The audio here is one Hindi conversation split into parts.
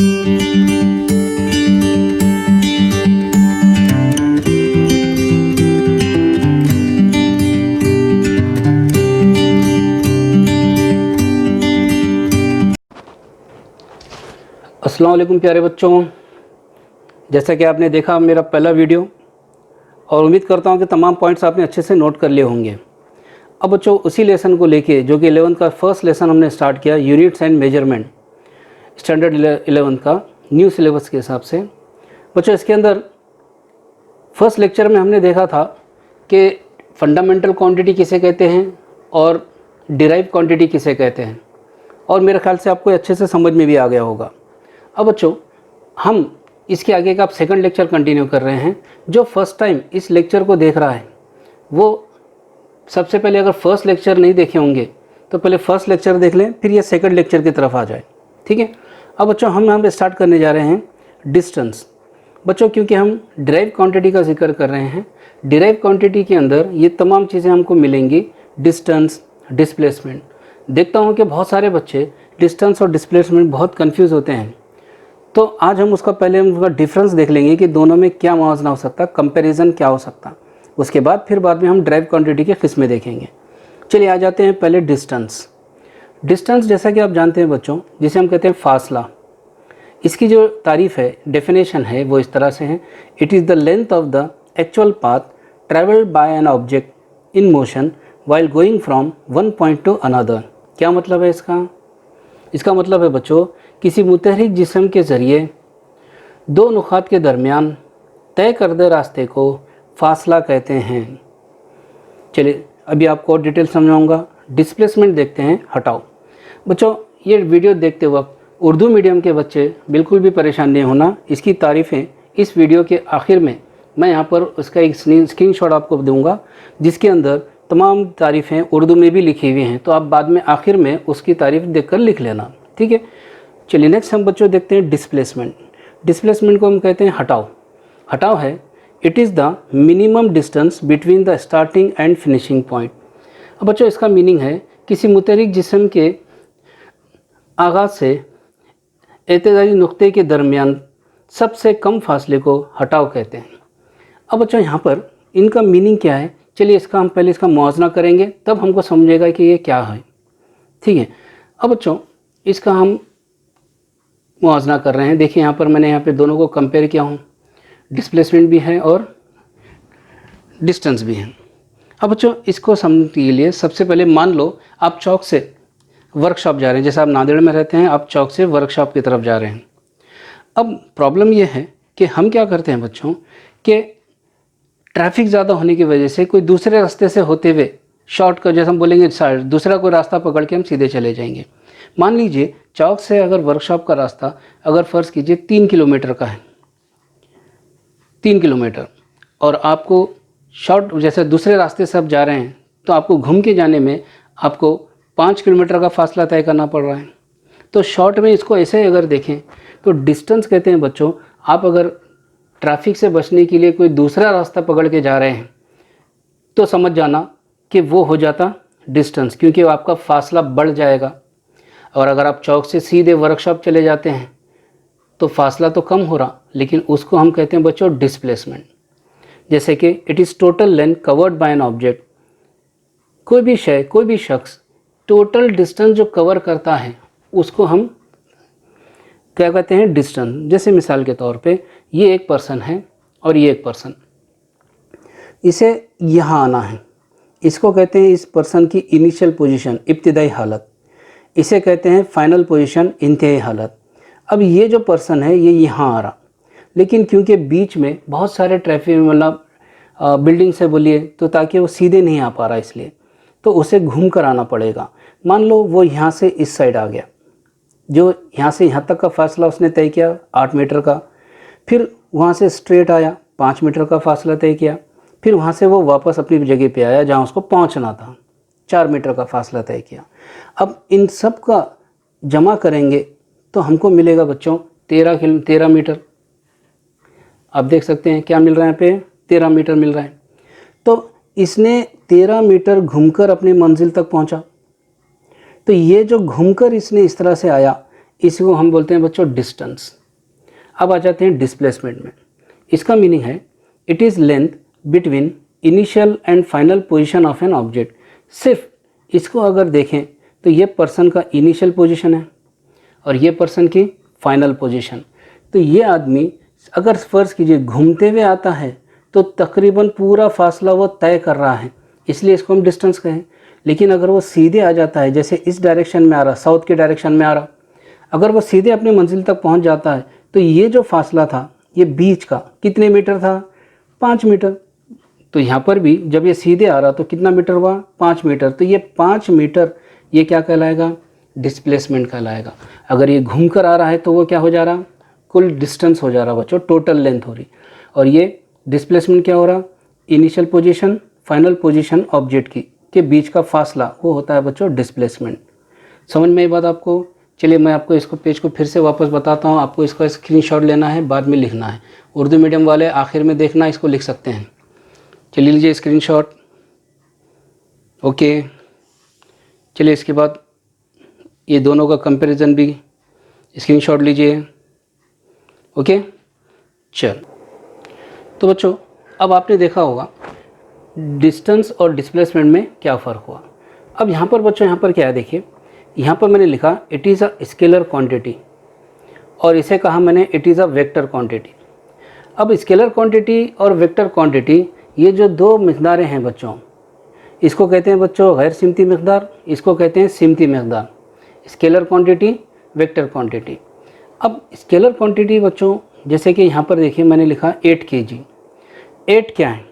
अस्सलाम वालेकुम प्यारे बच्चों, जैसा कि आपने देखा मेरा पहला वीडियो और उम्मीद करता हूं कि तमाम पॉइंट्स आपने अच्छे से नोट कर लिए होंगे। अब बच्चों उसी लेसन को लेके जो कि 11th का फर्स्ट लेसन हमने स्टार्ट किया, units and measurement, standard 11th का न्यू सिलेबस के हिसाब से। बच्चों इसके अंदर फर्स्ट लेक्चर में हमने देखा था कि फंडामेंटल क्वांटिटी किसे कहते हैं और डिराइव क्वांटिटी किसे कहते हैं, और मेरे ख्याल से आपको अच्छे से समझ में भी आ गया होगा। अब बच्चों हम इसके आगे का आप सेकंड लेक्चर कंटिन्यू कर रहे हैं। जो फर्स्ट टाइम इस लेक्चर को देख रहा है वो सबसे पहले, अगर फर्स्ट लेक्चर नहीं देखे होंगे तो पहले फर्स्ट लेक्चर देख लें, फिर ये सेकंड लेक्चर की तरफ आ जाए, ठीक है। अब बच्चों हम यहाँ पे स्टार्ट करने जा रहे हैं डिस्टेंस। बच्चों क्योंकि हम डिराइव क्वांटिटी का जिक्र कर रहे हैं, डिराइव क्वांटिटी के अंदर ये तमाम चीज़ें हमको मिलेंगी, डिस्टेंस, डिस्प्लेसमेंट। देखता हूँ कि बहुत सारे बच्चे डिस्टेंस और डिस्प्लेसमेंट बहुत कन्फ्यूज़ होते हैं, तो आज हम उसका पहले उसका डिफरेंस देख लेंगे कि दोनों में क्या मुआवजा हो सकता, कंपैरिजन क्या हो सकता। उसके बाद फिर बाद में हम ड्राइव क्वांटिटी के किस्में देखेंगे। चलिए आ जाते हैं पहले डिस्टेंस। डिस्टेंस जैसा कि आप जानते हैं बच्चों, जिसे हम कहते हैं फासला, इसकी जो तारीफ़ है, डेफिनेशन है, वो इस तरह से है, it is the length of the actual path travelled by an object in motion while going from one point two another. क्या मतलब है इसका? इसका मतलब है बच्चों किसी मुतहरिक जिस्म के ज़रिए दो नुकात के दरमियान तय करदे रास्ते को फासला कहते हैं। चलिए अभी आपको और डिटेल समझाऊंगा। डिस्प्लेसमेंट देखते हैं, हटाओ। बच्चों ये वीडियो देखते वक्त उर्दू मीडियम के बच्चे बिल्कुल भी परेशान नहीं होना। इसकी तारीफ़ें इस वीडियो के आखिर में मैं यहाँ पर उसका एक स्क्रीनशॉट आपको दूंगा, जिसके अंदर तमाम तारीफ़ें उर्दू में भी लिखी हुई हैं, तो आप बाद में आखिर में उसकी तारीफ़ देखकर लिख लेना, ठीक है। चलिए नेक्स्ट हम बच्चों देखते हैं डिस्प्लेसमेंट। डिस्प्लेसमेंट को हम कहते हैं हटाओ। हटाओ है it is the minimum distance between the starting and finishing point. अब बच्चों इसका मीनिंग है किसी मुतहरिक जिस्म के आगाज़ से एतदारी नुक्ते के दरमियान सबसे कम फासले को हटाओ कहते हैं। अब बच्चों यहाँ पर इनका मीनिंग क्या है, चलिए इसका हम पहले इसका मुआवजा करेंगे, तब हमको समझेगा कि ये क्या है, ठीक है। अब बच्चों इसका हम मुआवजा कर रहे हैं। देखिए यहाँ पर मैंने यहाँ पे दोनों को कंपेयर किया हूँ, डिस्प्लेसमेंट भी है और डिस्टेंस भी है। अब बच्चों इसको समझने के लिए सबसे पहले मान लो आप चौक से वर्कशॉप जा रहे हैं, जैसे आप नांदेड़ में रहते हैं, आप चौक से वर्कशॉप की तरफ जा रहे हैं। अब प्रॉब्लम ये है कि हम क्या करते हैं बच्चों कि ट्रैफिक ज़्यादा होने की वजह से कोई दूसरे रास्ते से होते हुए शॉर्टकट, जैसे हम बोलेंगे दूसरा कोई रास्ता पकड़ के हम सीधे चले जाएंगे। मान लीजिए चौक से अगर वर्कशॉप का रास्ता अगर फ़र्ज़ कीजिए 3 किलोमीटर का है, 3 किलोमीटर, और आपको शॉर्ट जैसे दूसरे रास्ते से आप जा रहे हैं, तो आपको घूम के जाने में आपको 5 किलोमीटर का फासला तय करना पड़ रहा है। तो शॉर्ट में इसको ऐसे अगर देखें तो डिस्टेंस कहते हैं बच्चों, आप अगर ट्रैफिक से बचने के लिए कोई दूसरा रास्ता पकड़ के जा रहे हैं तो समझ जाना कि वो हो जाता डिस्टेंस, क्योंकि आपका फासला बढ़ जाएगा। और अगर आप चौक से सीधे वर्कशॉप चले जाते हैं तो फासला तो कम हो रहा, लेकिन उसको हम कहते हैं बच्चों डिस्प्लेसमेंट। जैसे कि it is total length covered by an object. कोई भी शय, कोई भी शख्स टोटल डिस्टेंस जो कवर करता है उसको हम क्या कहते हैं, डिस्टेंस। जैसे मिसाल के तौर पे ये एक पर्सन है और ये एक पर्सन, इसे यहाँ आना है, इसको कहते हैं इस पर्सन की इनिशियल पोजीशन, इब्तिदाई हालत। इसे कहते हैं फाइनल पोजीशन, इंतहाई हालत। अब ये जो पर्सन है ये यहाँ आ रहा, लेकिन क्योंकि बीच में बहुत सारे ट्रैफिक मतलब बिल्डिंग से बोलिए तो ताकि वो सीधे नहीं आ पा रहा, इसलिए तो उसे घूम कर आना पड़ेगा। मान लो वो यहाँ से इस साइड आ गया, जो यहाँ से यहाँ तक का फासला उसने तय किया 8 मीटर का, फिर वहाँ से स्ट्रेट आया 5 मीटर का फासला तय किया, फिर वहाँ से वो वापस अपनी जगह पे आया जहाँ उसको पहुँचना था, 4 मीटर का फासला तय किया। अब इन सब का जमा करेंगे तो हमको मिलेगा बच्चों 13 मीटर। आप देख सकते हैं क्या मिल रहा है यहाँ पे, 13 मीटर मिल रहा है। तो इसने 13 मीटर घूमकर अपनी मंजिल तक पहुँचा। तो ये जो घूमकर इसने इस तरह से आया, इसी को हम बोलते हैं बच्चों डिस्टेंस। अब आ जाते हैं डिस्प्लेसमेंट में। इसका मीनिंग है it is length between initial and final position of an object. सिर्फ इसको अगर देखें तो ये पर्सन का इनिशियल पोजीशन है और ये पर्सन की फाइनल पोजीशन। तो ये आदमी अगर फ़र्ज़ कीजिए घूमते हुए आता है तो तकरीबन पूरा फासला वो तय कर रहा है, इसलिए इसको हम डिस्टेंस कहें। लेकिन अगर वो सीधे आ जाता है, जैसे इस डायरेक्शन में आ रहा, साउथ के डायरेक्शन में आ रहा, अगर वो सीधे अपनी मंजिल तक पहुंच जाता है तो ये जो फासला था ये बीच का कितने मीटर था, 5 मीटर। तो यहाँ पर भी जब ये सीधे आ रहा तो कितना मीटर हुआ, 5 मीटर। तो ये 5 मीटर ये क्या कहलाएगा, डिस्प्लेसमेंट कहलाएगा। अगर ये घूम कर आ रहा है तो वो क्या हो जा रहा, कुल डिस्टेंस हो जा रहा बच्चों, टोटल लेंथ हो रही। और ये डिस्प्लेसमेंट क्या हो रहा, initial position final position object के बीच का फासला, वो होता है बच्चों डिस्प्लेसमेंट। समझ में ये बात आपको? चलिए मैं आपको इसको पेज को फिर से वापस बताता हूँ। आपको इसका स्क्रीनशॉट लेना है, बाद में लिखना है। उर्दू मीडियम वाले आखिर में देखना, इसको लिख सकते हैं। चलिए लीजिए स्क्रीनशॉट। ओके, चलिए इसके बाद ये दोनों का कंपैरिजन भी स्क्रीनशॉट लीजिए। ओके, चल तो बच्चों अब आपने देखा होगा डिस्टेंस और डिस्प्लेसमेंट में क्या फ़र्क हुआ। अब यहाँ पर बच्चों, यहाँ पर क्या है देखिए, यहाँ पर मैंने लिखा it is a scalar quantity और इसे कहा मैंने it is a vector quantity. अब स्केलर क्वांटिटी और वेक्टर क्वांटिटी ये जो दो मिक़दारें हैं बच्चों, इसको कहते हैं बच्चों गैर सिमती मिक़दार, इसको कहते हैं सिमती मिक़दार। Scalar quantity, vector quantity. अब स्केलर क्वांटिटी बच्चों जैसे कि यहाँ पर देखिए मैंने लिखा 8 kg। 8 क्या है,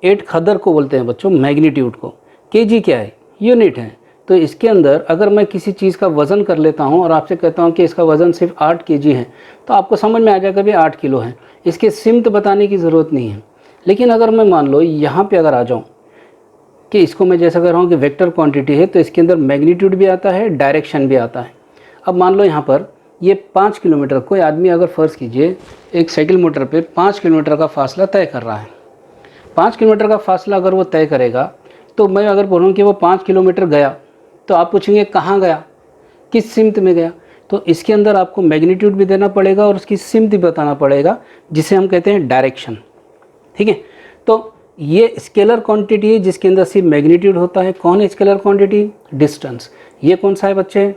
8 खदर को बोलते हैं बच्चों, मैग्नीट्यूड को। kg क्या है, यूनिट है। तो इसके अंदर अगर मैं किसी चीज़ का वज़न कर लेता हूँ और आपसे कहता हूँ कि इसका वज़न सिर्फ 8 kg है, तो आपको समझ में आ जाएगा भी 8 किलो है। इसके सिमत बताने की ज़रूरत नहीं है। लेकिन अगर मैं मान लो यहाँ पे अगर आ जाऊँ कि इसको मैं जैसा कह रहा हूँ कि वेक्टर क्वांटिटी है, तो इसके अंदर मैग्नीट्यूड भी आता है, डायरेक्शन भी आता है। अब मान लो यहाँ पर ये 5 किलोमीटर, कोई आदमी अगर फ़र्ज़ कीजिए एक साइकिल मोटर पे 5 किलोमीटर का फासला तय कर रहा है। 5 किलोमीटर का फासला अगर वो तय करेगा, तो मैं अगर बोलूँ कि वो 5 किलोमीटर गया, तो आप पूछेंगे कहाँ गया, किस सिमत में गया। तो इसके अंदर आपको मैग्नीट्यूड भी देना पड़ेगा और उसकी सिमत भी बताना पड़ेगा, जिसे हम कहते हैं डायरेक्शन। ठीक है, तो ये स्केलर क्वांटिटी है जिसके अंदर सिर्फ मैग्नीट्यूड होता है। कौन है स्केलर क्वांटिटी, डिस्टेंस। ये कौन सा है बच्चे,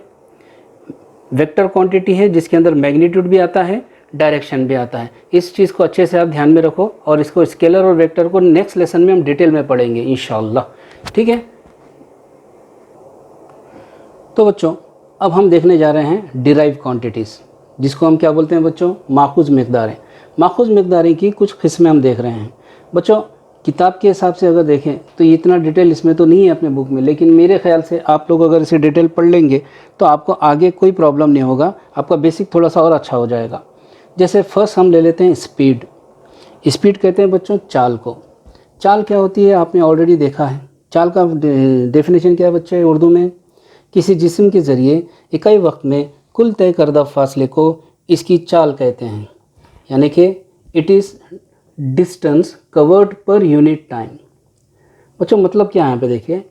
वेक्टर क्वांटिटी है जिसके अंदर मैग्नीट्यूड भी आता है, डायरेक्शन भी आता है। इस चीज़ को अच्छे से आप ध्यान में रखो और इसको स्केलर और वेक्टर को नेक्स्ट लेसन में हम डिटेल में पढ़ेंगे इंशाअल्लाह। ठीक है, तो बच्चों अब हम देखने जा रहे हैं डिराइव क्वांटिटीज़, जिसको हम क्या बोलते हैं बच्चों, माखूज़ मिक़दारें। माखूज़ मिक़दारें की कुछ किस्में हम देख रहे हैं बच्चों। किताब के हिसाब से अगर देखें तो इतना डिटेल इसमें तो नहीं है अपने बुक में, लेकिन मेरे ख्याल से आप लोग अगर इसे डिटेल पढ़ लेंगे तो आपको आगे कोई प्रॉब्लम नहीं होगा, आपका बेसिक थोड़ा सा और अच्छा हो जाएगा। जैसे फर्स्ट हम ले लेते हैं स्पीड। स्पीड कहते हैं बच्चों चाल को। चाल क्या होती है आपने ऑलरेडी देखा है। चाल का डेफिनेशन क्या है बच्चे उर्दू में, किसी जिस्म के ज़रिए इकाई वक्त में कुल तय करदा फासले को इसकी चाल कहते हैं, यानी कि it is distance covered per unit time. बच्चों मतलब क्या है यहाँ पे देखिए,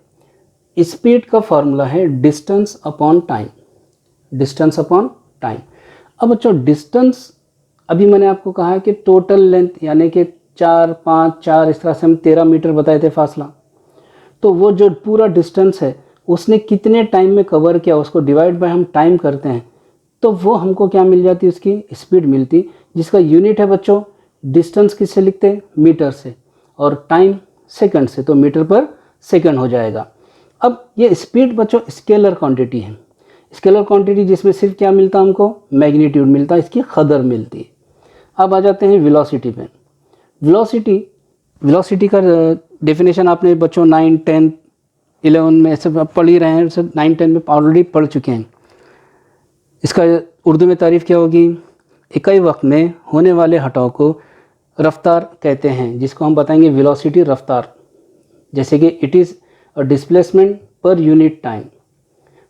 स्पीड का फार्मूला है distance upon time, distance upon time. अब बच्चों डिस्टेंस, अभी मैंने आपको कहा है कि टोटल लेंथ, यानी कि 4, 5, 4 इस तरह से हम 13 मीटर बताए थे फासला। तो वो जो पूरा डिस्टेंस है उसने कितने टाइम में कवर किया, उसको डिवाइड बाय हम टाइम करते हैं, तो वो हमको क्या मिल जाती है, उसकी स्पीड मिलती, जिसका यूनिट है बच्चों, डिस्टेंस किससे लिखते हैं, मीटर से, और टाइम सेकंड से, तो मीटर पर सेकंड हो जाएगा। अब ये स्पीड बच्चों स्केलर क्वांटिटी है। स्केलर क्वांटिटी जिसमें सिर्फ क्या मिलता है हमको, मैग्नीट्यूड मिलता है, इसकी कदर मिलती है। अब आ जाते हैं वेलोसिटी पे। वेलोसिटी का डेफिनेशन आपने बच्चों 9, 10, 11 में ऐसे पढ़ ही रहे हैं, 9, 10 में ऑलरेडी पढ़ चुके हैं। इसका उर्दू में तारीफ़ क्या होगी, इकाई वक्त में होने वाले हटाव को रफ्तार कहते हैं, जिसको हम बताएंगे वेलोसिटी रफ्तार। जैसे कि it is a displacement per unit time.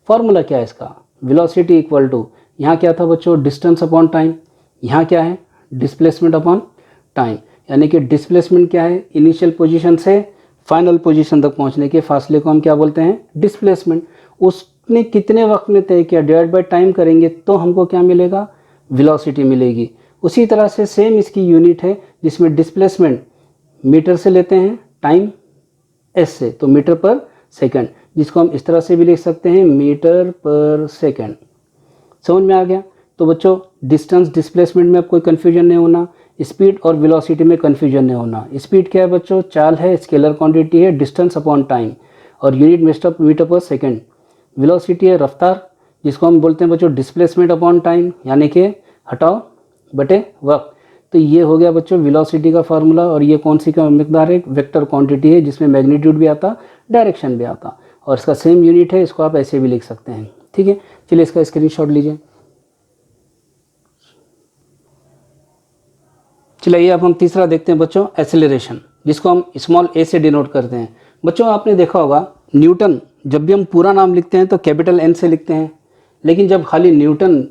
Formula क्या है इसका, वेलोसिटी इक्वल टू, यहाँ क्या था बच्चों, डिस्टेंस अपॉन टाइम, यहाँ क्या है, डिस्प्लेसमेंट अपॉन टाइम। यानी कि डिस्प्लेसमेंट क्या है, इनिशियल पोजीशन से फाइनल पोजीशन तक पहुँचने के फासले को हम क्या बोलते हैं, डिस्प्लेसमेंट। उस आपने कितने वक्त में तय किया डिवाइड बाय टाइम करेंगे तो हमको क्या मिलेगा, वेलोसिटी मिलेगी। उसी तरह से सेम इसकी यूनिट है जिसमें डिस्प्लेसमेंट मीटर से लेते हैं, टाइम एस से, तो मीटर पर सेकंड, जिसको हम इस तरह से भी लिख सकते हैं मीटर पर सेकंड। समझ में आ गया। तो बच्चों डिस्टेंस डिस्प्लेसमेंट में अब कोई कन्फ्यूजन नहीं होना, स्पीड और वेलोसिटी में कन्फ्यूजन नहीं होना। स्पीड क्या है बच्चों, चाल है, स्केलर क्वांटिटी है, डिस्टेंस अपॉन टाइम, और यूनिट मीटर पर सेकंड। वेलोसिटी है रफ्तार, जिसको हम बोलते हैं बच्चों डिस्प्लेसमेंट अपॉन टाइम, यानी कि हटाओ बटे वक्त। तो ये हो गया बच्चों वेलोसिटी का फार्मूला। और ये कौन सी का मिकदार है, वेक्टर क्वांटिटी है, जिसमें मैग्नीट्यूड भी आता, डायरेक्शन भी आता, और इसका सेम यूनिट है, इसको आप ऐसे भी लिख सकते हैं। ठीक है, चलिए इसका स्क्रीनशॉट लीजिए। चलिए अब हम तीसरा देखते हैं बच्चों, एक्सेलरेशन, जिसको हम स्मॉल ए से डिनोट करते हैं। बच्चों आपने देखा होगा न्यूटन, जब भी हम पूरा नाम लिखते हैं तो कैपिटल एन से लिखते हैं, लेकिन जब खाली न्यूटन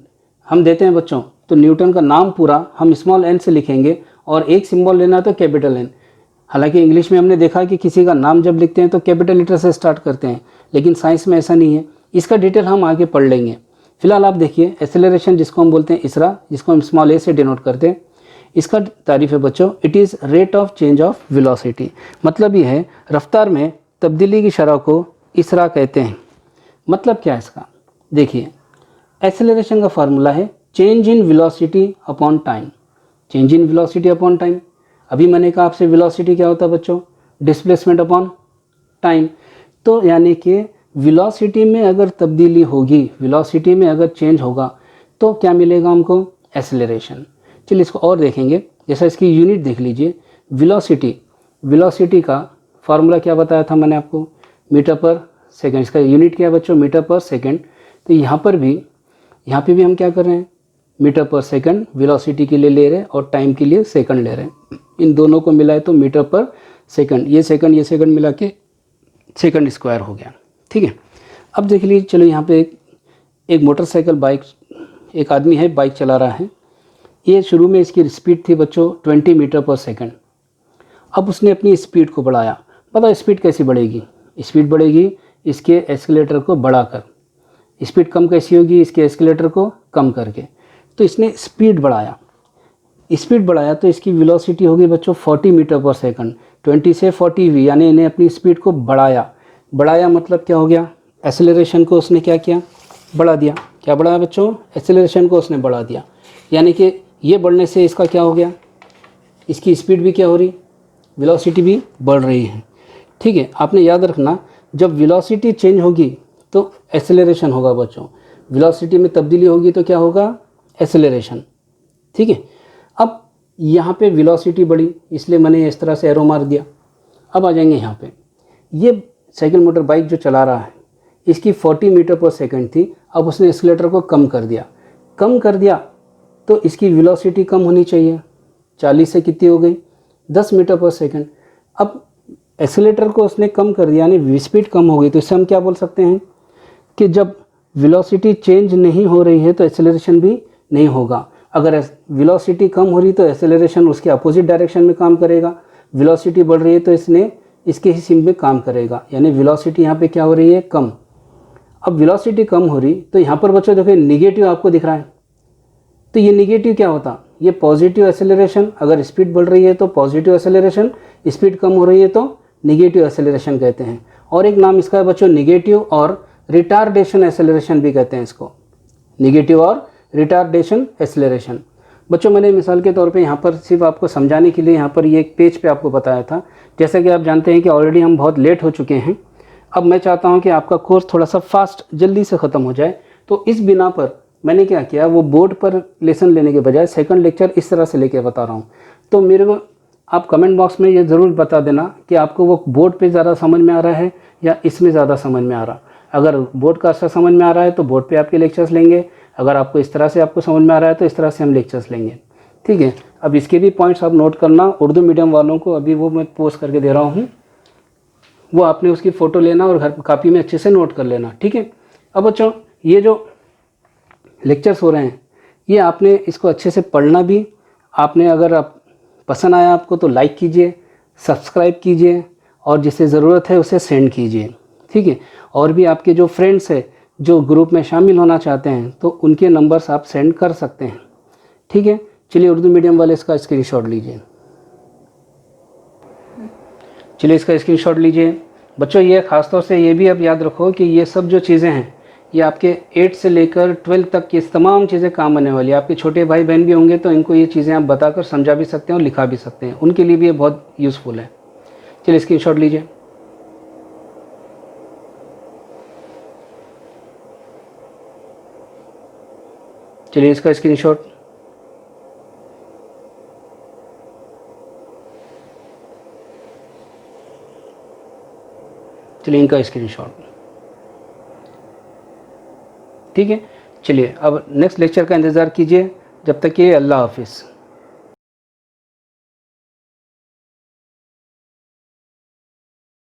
हम देते हैं बच्चों तो न्यूटन का नाम पूरा हम स्मॉल एन से लिखेंगे और एक सिंबल लेना तो कैपिटल एन। हालांकि इंग्लिश में हमने देखा कि किसी का नाम जब लिखते हैं तो कैपिटल लेटर से स्टार्ट करते हैं, लेकिन साइंस में ऐसा नहीं है। इसका डिटेल हम आगे पढ़ लेंगे। फिलहाल आप देखिए एक्सेलरेशन, जिसको हम बोलते हैं इसरा, जिसको हम स्मॉल ए से डिनोट करते हैं, इसका तारीफ है बच्चों, it is rate of change of velocity. मतलब ये है रफ्तार में तब्दीली की शरह को इसरा कहते हैं। मतलब क्या है इसका, देखिए एक्सेलरेशन का फार्मूला है change in velocity upon time. Change in velocity upon time, अभी मैंने कहा आपसे वेलोसिटी क्या होता है बच्चों, डिस्प्लेसमेंट अपॉन टाइम। तो यानी कि वेलोसिटी में अगर तब्दीली होगी, वेलोसिटी में अगर चेंज होगा तो क्या मिलेगा हमको, एक्सेलरेशन। चलिए इसको और देखेंगे, जैसा इसकी यूनिट देख लीजिए, वेलोसिटी का फार्मूला क्या बताया था मैंने आपको, मीटर पर सेकंड। इसका यूनिट क्या है बच्चों, मीटर पर सेकंड। तो यहाँ पे भी हम क्या कर रहे हैं, मीटर पर सेकंड वेलोसिटी के लिए ले रहे हैं और टाइम के लिए सेकंड ले रहे हैं। इन दोनों को मिलाए तो मीटर पर सेकंड, ये सेकंड मिला के सेकंड स्क्वायर हो गया। ठीक है, अब देख लीजिए, चलो यहाँ पे एक मोटरसाइकिल बाइक, एक आदमी है बाइक चला रहा है। ये शुरू में इसकी स्पीड थी बच्चों 20 मीटर पर सेकंड। अब उसने अपनी स्पीड को बढ़ाया। पता स्पीड कैसी बढ़ेगी, स्पीड बढ़ेगी इसके एस्केलेटर को बढ़ाकर। स्पीड कम कैसी होगी, इसके एस्केलेटर को कम करके। तो इसने स्पीड बढ़ाया तो इसकी वेलोसिटी होगी बच्चों 40 मीटर पर सेकंड। 20 से 40 हुई, यानी इन्हें अपनी स्पीड को बढ़ाया मतलब क्या हो गया, एक्सेलरेशन को उसने क्या किया, बढ़ा दिया। क्या बढ़ाया बच्चों, एक्सेलरेशन को उसने बढ़ा दिया। यानी कि ये बढ़ने से इसका क्या हो गया, इसकी स्पीड भी क्या हो रही, वेलोसिटी भी बढ़ रही है। ठीक है, आपने याद रखना जब वेलोसिटी चेंज होगी तो एक्सेलरेशन होगा बच्चों, वेलोसिटी में तब्दीली होगी तो क्या होगा, एक्सेलरेशन। ठीक है, अब यहाँ पे वेलोसिटी बढ़ी इसलिए मैंने इस तरह से एरो मार दिया। अब आ जाएंगे यहाँ पे, ये साइकिल मोटर बाइक जो चला रहा है इसकी 40 मीटर पर सेकंड थी। अब उसने एक्सेलेटर को कम कर दिया तो इसकी वेलोसिटी कम होनी चाहिए, 40 से कितनी हो गई, 10 मीटर पर सेकंड। अब एक्सेलेटर को उसने कम कर दिया, यानी स्पीड कम हो गई। तो इससे हम क्या बोल सकते हैं कि जब वेलोसिटी चेंज नहीं हो रही है तो एक्सेलरेशन भी नहीं होगा। अगर वेलोसिटी कम हो रही तो एक्सेलरेशन उसके अपोजिट डायरेक्शन में काम करेगा, वेलोसिटी बढ़ रही है तो इसने इसके ही सिम में काम करेगा, यानी वेलोसिटी यहाँ पे क्या हो रही है, कम। अब वेलोसिटी कम हो रही तो यहाँ पर बच्चों देखो निगेटिव आपको दिख रहा है, तो ये निगेटिव क्या होता, ये पॉजिटिव एक्सेलरेशन। अगर स्पीड बढ़ रही है तो पॉजिटिव एक्सेलरेशन, स्पीड कम हो रही है तो निगेटिव एक्सेलरेशन कहते हैं। और एक नाम इसका है बच्चों निगेटिव और रिटार्डेशन एक्सेलरेशन भी कहते हैं इसको, निगेटिव और रिटार्डेशन एक्सेलरेशन। बच्चों मैंने मिसाल के तौर पे यहाँ पर सिर्फ आपको समझाने के लिए यहाँ पर ये एक पेज पे आपको बताया था। जैसा कि आप जानते हैं कि ऑलरेडी हम बहुत लेट हो चुके हैं। अब मैं चाहता हूँ कि आपका कोर्स थोड़ा सा फास्ट जल्दी से ख़त्म हो जाए, तो इस बिना पर मैंने क्या किया, वो बोर्ड पर लेसन लेने के बजाय सेकंड लेक्चर इस तरह से लेके बता रहा हूँ। तो मेरे को आप कमेंट बॉक्स में ये ज़रूर बता देना कि आपको वो बोर्ड पे ज़्यादा समझ में आ रहा है या इसमें ज़्यादा समझ में आ रहा। अगर बोर्ड का अच्छा समझ में आ रहा है तो बोर्ड पे आपके लेक्चर्स लेंगे, अगर आपको इस तरह से आपको समझ में आ रहा है तो इस तरह से हम लेक्चर्स लेंगे। ठीक है, अब इसके भी पॉइंट्स आप नोट करना। उर्दू मीडियम वालों को अभी वो मैं पोस्ट करके दे रहा हूँ, वो आपने उसकी फ़ोटो लेना और घर कापी में अच्छे से नोट कर लेना। ठीक है, अब बच्चों ये जो लेक्चर्स हो रहे हैं ये आपने इसको अच्छे से पढ़ना भी। आपने अगर आप पसंद आया आपको तो लाइक कीजिए, सब्सक्राइब कीजिए और जिसे ज़रूरत है उसे सेंड कीजिए। ठीक है, और भी आपके जो फ्रेंड्स हैं जो ग्रुप में शामिल होना चाहते हैं तो उनके नंबर्स आप सेंड कर सकते हैं। ठीक है, चलिए उर्दू मीडियम वाले इसका स्क्रीनशॉट लीजिए। चलिए इसका स्क्रीनशॉट लीजिए। बच्चों ये ख़ास तौर से ये भी आप याद रखो कि ये सब जो चीज़ें हैं ये आपके 8 से लेकर 12 तक की तमाम चीज़ें काम आने वाली है। आपके छोटे भाई बहन भी होंगे तो इनको ये चीज़ें आप बताकर समझा भी सकते हैं और लिखा भी सकते हैं, उनके लिए भी ये बहुत यूज़फुल है। चलिए स्क्रीनशॉट लीजिए। चलिए इसका स्क्रीनशॉट। चलिए इनका स्क्रीनशॉट। ठीक है, चलिए अब नेक्स्ट लेक्चर का इंतज़ार कीजिए। जब तक ये अल्लाह हाफिज़।